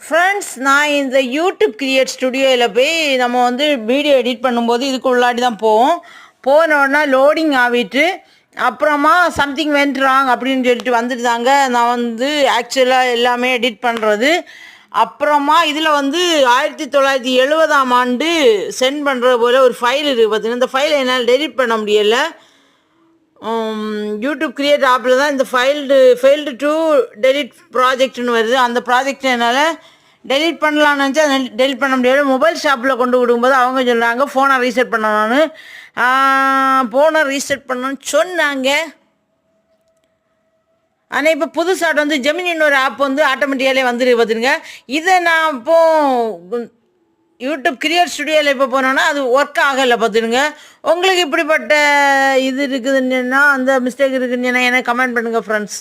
Friends, நான் இந்த YouTube create ஸ்டுடியோவில் போய் நம்ம வந்து வீடியோ எடிட் பண்ணும்போது இதுக்கு உள்ளாடி தான் போவோம். போனோடனே லோடிங் ஆகிட்டு அப்புறமா சம்திங் வென்ட் ராங் அப்படின்னு சொல்லிட்டு வந்துட்டு தாங்க நான் வந்து ஆக்சுவலாக எல்லாமே எடிட் பண்ணுறது. அப்புறமா இதில் வந்து 1970ஆம் ஆண்டு சென்ட் பண்ணுறது போல் ஒரு ஃபைல் இருக்குது பார்த்தீங்கன்னா, இந்த ஃபைலை என்னால் டெலிட் பண்ண முடியலை. யூடியூப் கிரியேட் ஆப்பில் தான் இந்த ஃபெயில்டு டு டெலிட் ப்ராஜெக்ட்னு வருது. அந்த ப்ராஜெக்ட் என்னால் டெலிட் பண்ணலான்னு நினச்சா டெலிட் பண்ண முடியாது. மொபைல் ஷாப்பில் கொண்டு விடும்போது அவங்க சொல்கிறாங்க ஃபோனை ரீசெட் பண்ணணும்னு. ஃபோனை ரீசெட் பண்ணணும்னு சொன்னாங்க. ஆனால் இப்போ புதுசாக வந்து ஜெமினின்னு ஒரு ஆப் வந்து ஆட்டோமேட்டிக்காலே வந்துருக்கு பார்த்துருங்க. இதை நான் இப்போது யூடியூப் கிரியேட் ஸ்டுடியோவில் இப்போ போனோன்னா அது ஒர்க் ஆகலை பார்த்துடுங்க. உங்களுக்கு இப்படிப்பட்ட இது இருக்குதுன்னா, அந்த மிஸ்டேக் இருக்குதுன்னு எனக்கு கமெண்ட் பண்ணுங்கள் ஃப்ரெண்ட்ஸ்.